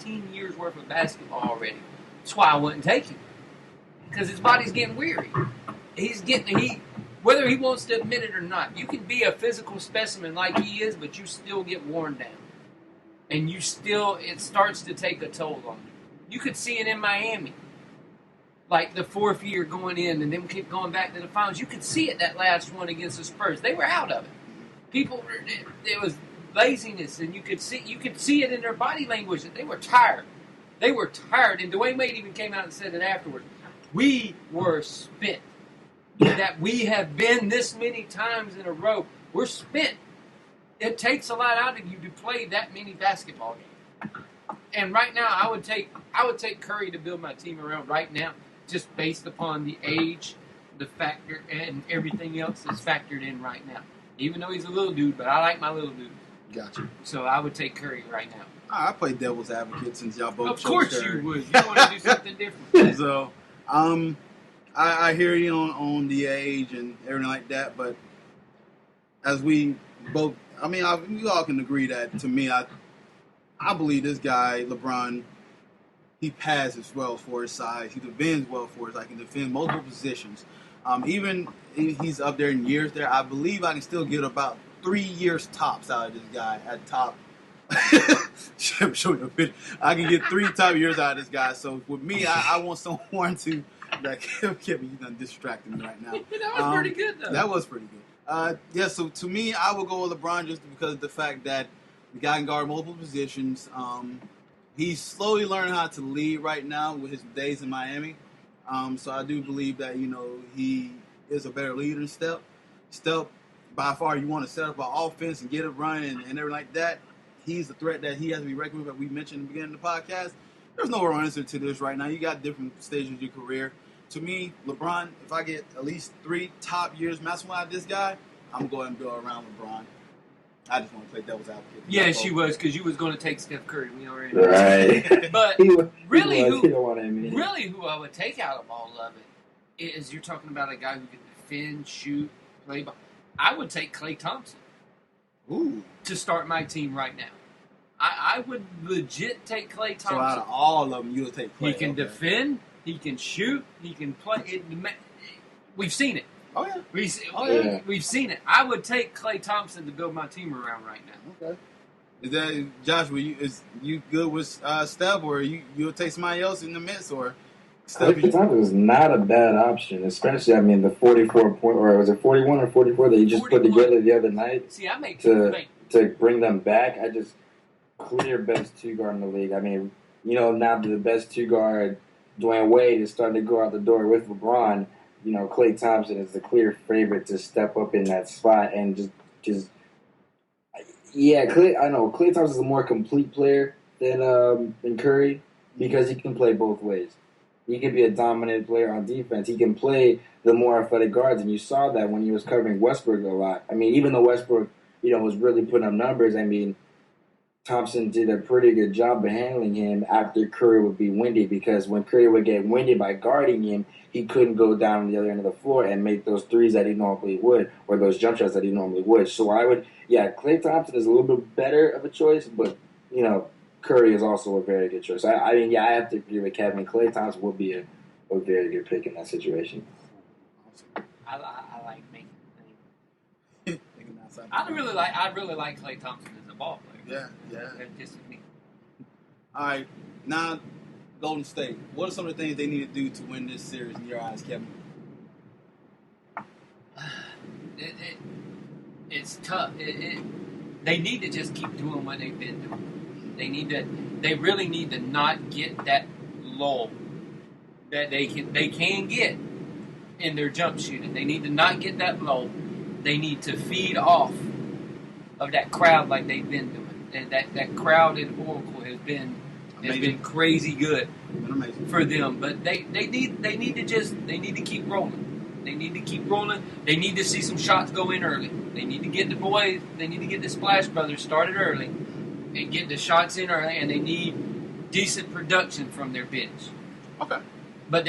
15 years worth of basketball already. That's why I wouldn't take him. Because his body's getting weary. Whether he wants to admit it or not, you can be a physical specimen like he is, but you still get worn down. And it starts to take a toll on you. You could see it in Miami. Like the fourth year going in and them keep going back to the finals. You could see it that last one against the Spurs. They were out of it. It was laziness, and you could see it in their body language that they were tired. They were tired, and Dwayne Wade even came out and said it afterwards. We were spent. That we have been this many times in a row. We're spent. It takes a lot out of you to play that many basketball games. And right now, I would take Curry to build my team around right now, just based upon the age, the factor, and everything else that's factored in right now. Even though he's a little dude, but I like my little dude. Gotcha. So I would take Curry right now. I play devil's advocate since y'all both. Of course you would. You want to do something different. So, I hear you on the age and everything like that, but as we both, we all can agree that to me, I believe this guy, LeBron, he passes well for his size. He defends well for his size. He can defend multiple positions. Even if he's up there in years there, I believe I can still get about 3 years tops out of this guy at top. Show you a picture. I can get 3 top years out of this guy. So with me, I want someone to like Kevin, you done distracted me right now. That was pretty good though. That was pretty good. So to me, I would go with LeBron just because of the fact that the guy can guard multiple positions. He's slowly learning how to lead right now with his days in Miami. So I do believe that, he is a better leader than Steph. Steph, by far, you want to set up an offense and get it running and everything like that. He's the threat that he has to be reckoned with that we mentioned at the beginning of the podcast. There's no wrong answer to this right now. You got different stages of your career. To me, LeBron, if I get at least 3 top years maximum out of this guy, I'm going to go around LeBron. I just want to play devil's advocate. Yes, you was, because you was going to take Steph Curry. We already know. Right. But really, who I would take out of all of it is you're talking about a guy who can defend, shoot, play ball. I would take Klay Thompson. Ooh. To start my team right now. I would legit take Klay Thompson. So out of all of them, you would take Klay. He can defend. He can shoot. He can play. We've seen it. Oh, yeah. We've seen it. I would take Klay Thompson to build my team around right now. Okay. Is that, Josh, is you good with Steph, or you'll take somebody else in the mix, or Steph? Klay Thompson is not a bad option, especially, the 44 point, or was it 41 or 44 that you just 41. Put together the other night? See, I make to bring them back. I just clear best 2 guard in the league. Now the best 2 guard, Dwayne Wade, is starting to go out the door with LeBron. Klay Thompson is the clear favorite to step up in that spot and just Klay Thompson is a more complete player than Curry because he can play both ways. He can be a dominant player on defense. He can play the more athletic guards, and you saw that when he was covering Westbrook a lot. Even though Westbrook, was really putting up numbers, Thompson did a pretty good job of handling him after Curry would be winded, because when Curry would get winded by guarding him, he couldn't go down on the other end of the floor and make those threes that he normally would, or those jump shots that he normally would. So Klay Thompson is a little bit better of a choice, but, Curry is also a very good choice. I have to agree with Kevin. Klay Thompson would be a very good pick in that situation. I like making things. I really like Klay Thompson as a ball player. Yeah. That's just me. All right, now Golden State. What are some of the things they need to do to win this series in your eyes, Kevin? It's tough. They need to just keep doing what they've been doing. They really need to not get that lull that they can get in their jump shooting. They need to not get that lull. They need to feed off of that crowd like they've been doing. And that crowd in Oracle has been crazy good for them. But they need to keep rolling. They need to keep rolling. They need to see some shots go in early. They need to get the Splash Brothers started early and get the shots in early, and they need decent production from their bench. Okay. But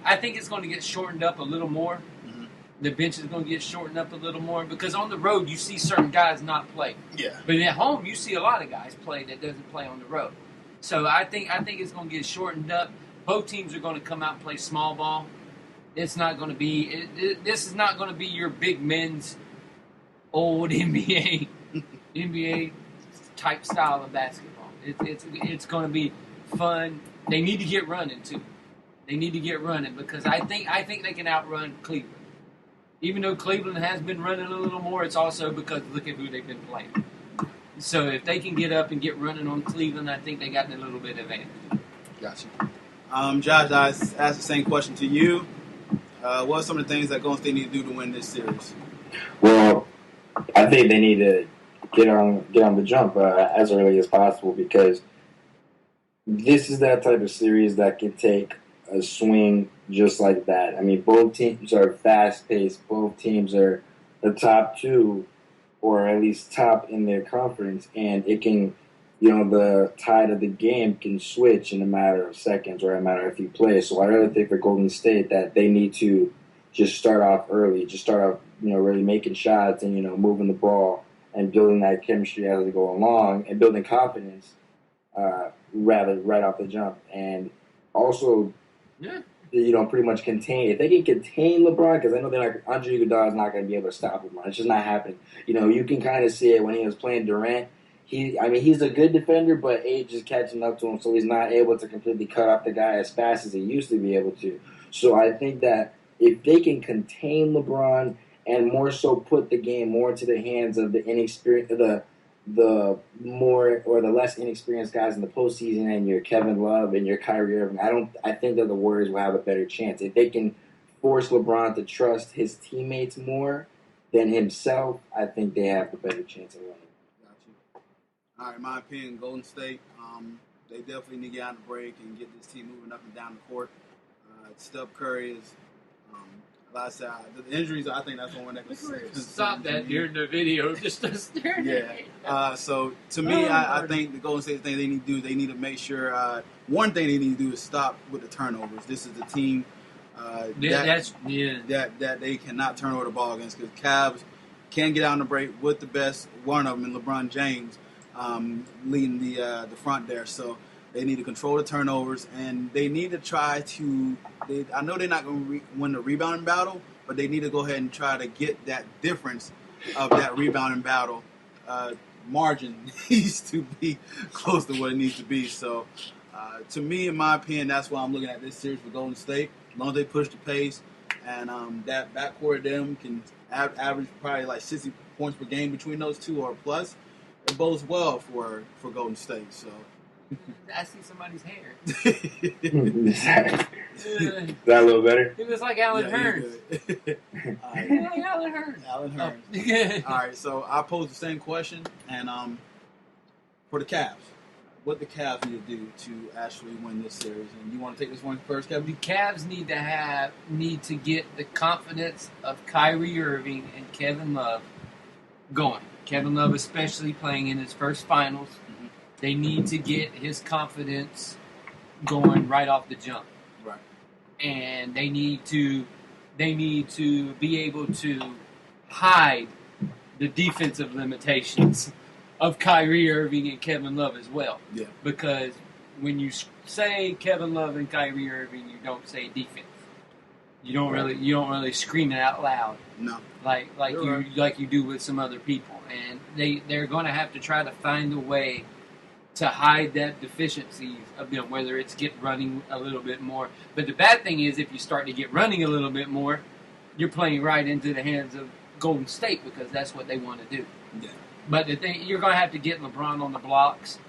I think it's going to get shortened up a little more. Mm-hmm. The bench is going to get shortened up a little more because on the road you see certain guys not play. Yeah. But at home you see a lot of guys play that doesn't play on the road. So I think it's going to get shortened up. Both teams are going to come out and play small ball. It's not going to be. This is not going to be your big men's old NBA type style of basketball. It's going to be fun. They need to get running too. They need to get running because I think they can outrun Cleveland. Even though Cleveland has been running a little more, it's also because look at who they've been playing. So if they can get up and get running on Cleveland, I think they got a little bit of advantage. Gotcha. Josh, I asked the same question to you. What are some of the things that Golden State need to do to win this series? Well, I think they need to get on the jump as early as possible because this is that type of series that can take a swing just like that. I mean, both teams are fast-paced. Both teams are the top two or at least top in their conference, and it can, the tide of the game can switch in a matter of seconds or a matter of a few plays. So I really think for Golden State that they need to just start off early, really making shots and, moving the ball and building that chemistry as they go along and building confidence rather right off the jump. And also, pretty much contain. If they can contain LeBron, because I know Andre Iguodala is not going to be able to stop LeBron. It's just not happening. You can kind of see it when he was playing Durant. He's a good defender, but age is catching up to him, so he's not able to completely cut off the guy as fast as he used to be able to. So I think that if they can contain LeBron and more so put the game more into the hands of the inexperienced, the more or the less inexperienced guys in the postseason, and your Kevin Love and your Kyrie Irving, I think that the Warriors will have a better chance if they can force LeBron to trust his teammates more than himself. I think they have the better chance of winning. Gotcha. All right, in my opinion, Golden State, they definitely need to get on the break and get this team moving up and down the court. Steph Curry is. Like I said, the injuries, I think that's the one that can stop that during the video. Just staring. Yeah. So to me, I think the Golden State thing they need to do, they need to make sure. One thing they need to do is stop with the turnovers. This is the team that they cannot turn over the ball against because Cavs can get out on the break with the best one of them in LeBron James leading the front there. So they need to control the turnovers, and they need to try to. I know they're not going to win the rebounding battle, but they need to go ahead and try to get that difference of that rebounding battle. Margin needs to be close to what it needs to be. So, to me, in my opinion, that's why I'm looking at this series for Golden State. As long as they push the pace, and that backcourt of them can average probably like 60 points per game between those two or plus, it bodes well for Golden State. So. I see somebody's hair. Is that a little better? It was like Alan Hearns. Like Alan Hearns. Alan Hearns. All right, so I posed the same question, and for the Cavs, what the Cavs need to do to actually win this series? And you want to take this one first, Kevin? The Cavs need to get the confidence of Kyrie Irving and Kevin Love going. Kevin Love, especially playing in his first finals. They need to get his confidence going right off the jump. Right. And they need to be able to hide the defensive limitations of Kyrie Irving and Kevin Love as well. Yeah. Because when you say Kevin Love and Kyrie Irving, you don't say defense. You don't really scream it out loud. No. Like you do with some other people. And they're going to have to try to find a way to hide that deficiencies of them, whether it's get running a little bit more. But the bad thing is if you start to get running a little bit more, you're playing right into the hands of Golden State because that's what they want to do. Yeah. But the thing, you're going to have to get LeBron on the blocks,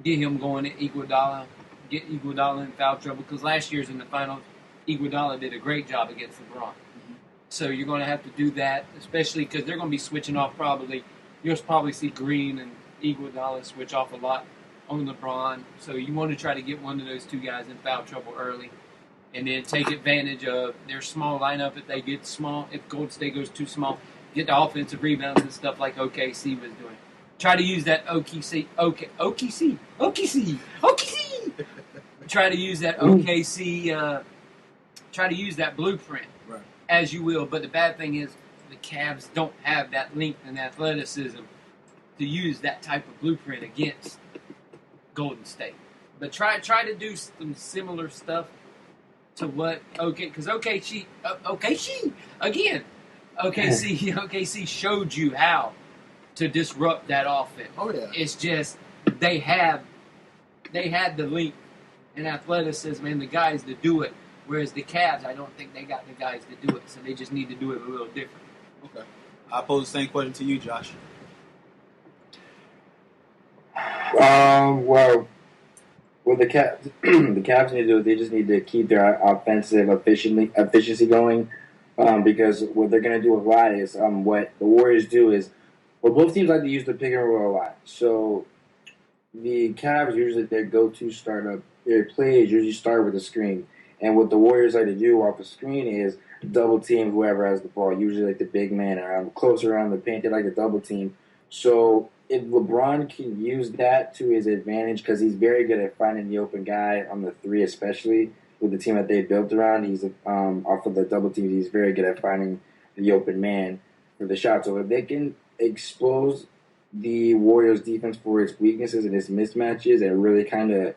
get him going at Iguodala, get Iguodala in foul trouble because last year's in the finals, Iguodala did a great job against LeBron. Mm-hmm. So you're going to have to do that, especially because they're going to be switching off probably. You'll probably see Green and Iguodala switch off a lot on LeBron. So you want to try to get one of those two guys in foul trouble early and then take advantage of their small lineup if they get small. If Golden State goes too small, get the offensive rebounds and stuff like OKC was doing. Try to use that OKC. Try to use that OKC. Try to use that blueprint as you will. But the bad thing is the Cavs don't have that length and athleticism to use that type of blueprint against Golden State. But try to do some similar stuff to what because OKC again. OKC showed you how to disrupt that offense. Oh yeah. It's just they had the length and athleticism and the guys to do it. Whereas the Cavs, I don't think they got the guys to do it, so they just need to do it a little different. Okay. I pose the same question to you, Josh. Well, what the Cavs need to do, they just need to keep their offensive efficiency going. Because what they're going to do a lot is what the Warriors do is, well, both teams like to use the pick and roll a lot. So the Cavs usually their go-to startup, their plays usually start with a screen. And what the Warriors like to do off a screen is double team whoever has the ball, usually like the big man around closer around the paint. They like to double team. So if LeBron can use that to his advantage, because he's very good at finding the open guy on the three, especially with the team that they built around, he's off of the double teams. He's very good at finding the open man for the shot. So if they can expose the Warriors' defense for its weaknesses and its mismatches, and really kind of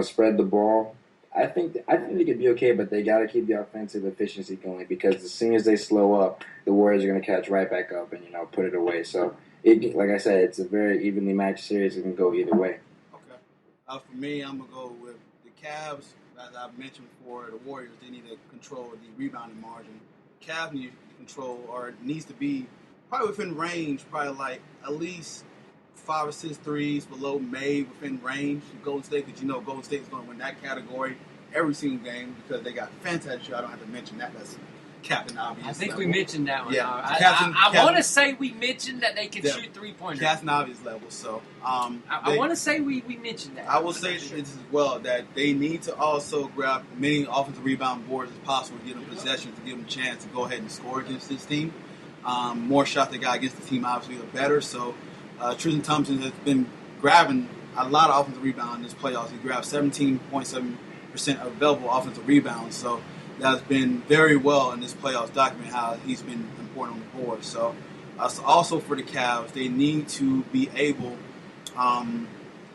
spread the ball, I think they could be okay. But they got to keep the offensive efficiency going, because as soon as they slow up, the Warriors are going to catch right back up and put it away. So like I said, it's a very evenly matched series. It can go either way. Okay. For me, I'm gonna go with Cavs, as I've mentioned before, the Warriors, they need to control the rebounding margin. Cavs need to control, or needs to be probably within range, probably like at least 5 or 6 threes below May within range of Golden State, because Golden State is going to win that category every single game because they got fantastic. I don't have to mention that. That's Captain Obvious. I think we mentioned that one. Yeah, I want to say we mentioned that they can shoot 3-pointers. Captain Obvious level. So I want to say we mentioned that. I will say this as well, that they need to also grab many offensive rebound boards as possible to give them possession, to give them a chance to go ahead and score against this team. More shots they got against the team, obviously, the better. So Tristan Thompson has been grabbing a lot of offensive rebounds in this playoffs. He grabbed 17.7% of available offensive rebounds. So that's been very well in this playoffs, document how he's been important on the board. So also for the Cavs, they need to be able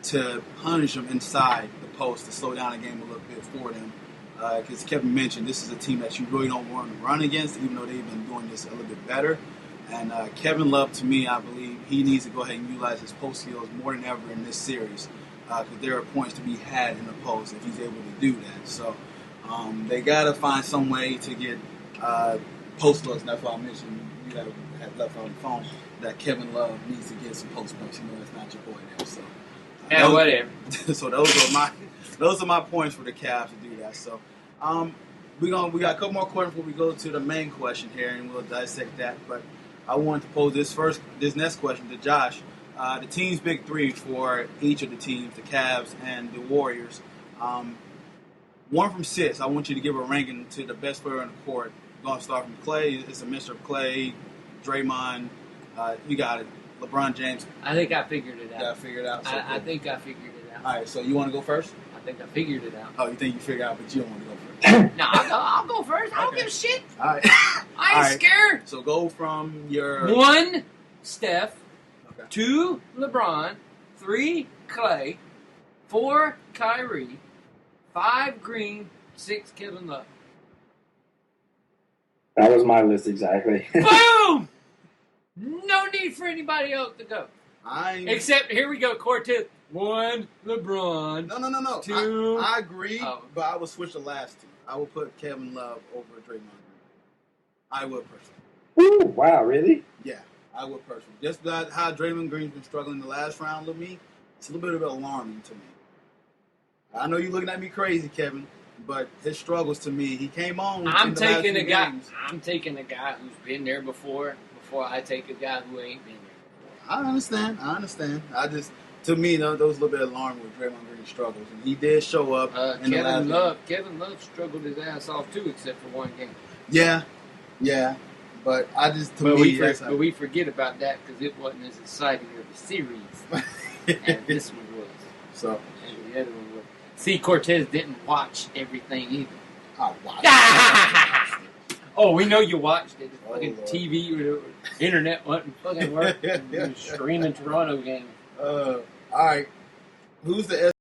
to punish them inside the post to slow down the game a little bit for them. Because Kevin mentioned, this is a team that you really don't want to run against, even though they've been doing this a little bit better. And Kevin Love, to me, I believe he needs to go ahead and utilize his post skills more than ever in this series, because there are points to be had in the post if he's able to do that. So they got to find some way to get post looks. And that's why I mentioned, you have left on the phone, that Kevin Love needs to get some post points. It's not your boy there. So whatever. So those are my points for the Cavs to do that. So we got a couple more questions before we go to the main question here, and we'll dissect that. But I wanted to pose this next question to Josh. The team's big three for each of the teams, the Cavs and the Warriors. 1 from 6, I want you to give a ranking to the best player on the court. We're going to start from Clay. It's a mixture of Clay, Draymond. You got it. LeBron James. I think I figured it out. Yeah, I figured it out. So I think I figured it out. All right, so you want to go first? I think I figured it out. Oh, you think you figured it out, but you don't want to go first. No, I'll go first. I don't give a shit. All right. I ain't scared. So go from your 1, Steph. Okay. 2, LeBron. 3, Clay. 4, Kyrie. 5, Green. 6, Kevin Love. That was my list exactly. Boom! No need for anybody else to go. Except here we go, Cortez. 1, LeBron. No. 2. I agree, but I will switch the last 2. I will put Kevin Love over Draymond Green. I would personally. Ooh, wow, really? Yeah, I would personally. Just that how Draymond Green's been struggling the last round with me, it's a little bit alarming to me. I know you're looking at me crazy, Kevin, but his struggles to me, he came on. I'm taking a guy who's been there before I take a guy who ain't been there before. I understand. To me, those a little bit alarming with Draymond Green's struggles, and he did show up. Kevin Love struggled his ass off too, except for 1 game. Yeah, but we forget about that because it wasn't as exciting of a series as this one was. So and the other one was. See, Cortez didn't watch everything either. I watched. Oh, we know you watched it. The fucking Lord. TV or the internet wasn't fucking working. You were streaming Toronto games. All right. Who's the